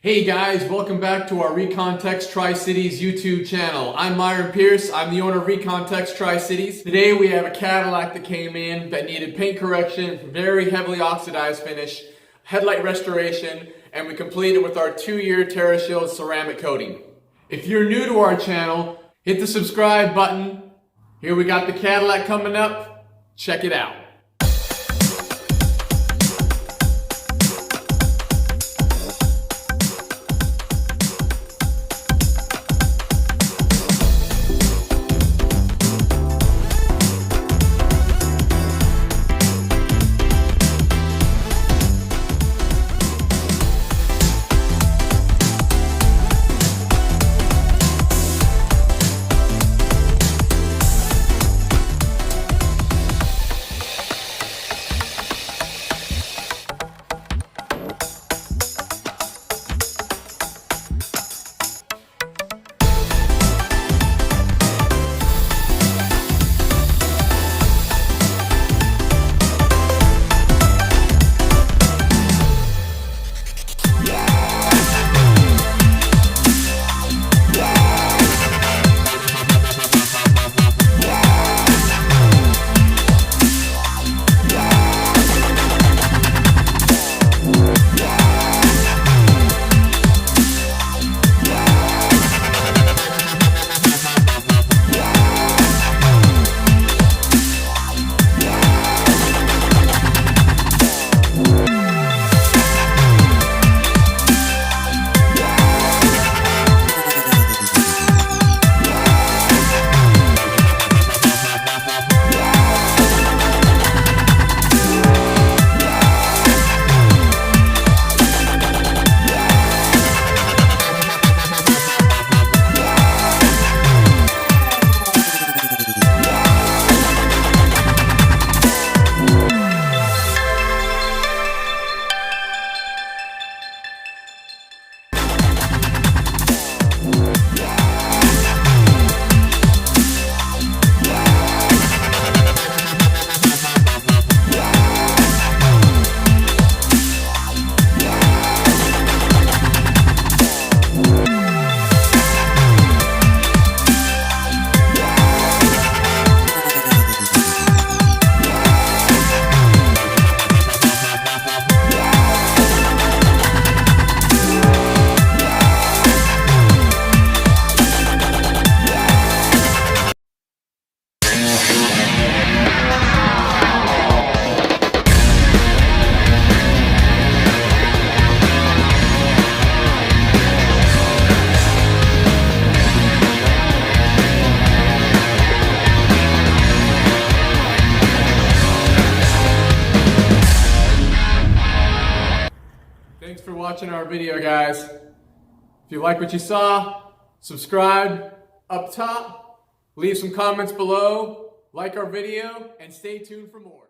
Hey guys, welcome back to our Recontext Tri-Cities YouTube channel. I'm Myron Pierce, I'm the owner of Recontext Tri-Cities. Today we have a Cadillac that came in that needed paint correction, very heavily oxidized finish, headlight restoration, and we completed with our 2-year Terrashield ceramic coating. If you're new to our channel, hit the subscribe button. Here we got the Cadillac coming up, check it out. Thanks for watching our video, guys. If you like what you saw, subscribe up top, leave some comments below, like our video, and stay tuned for more.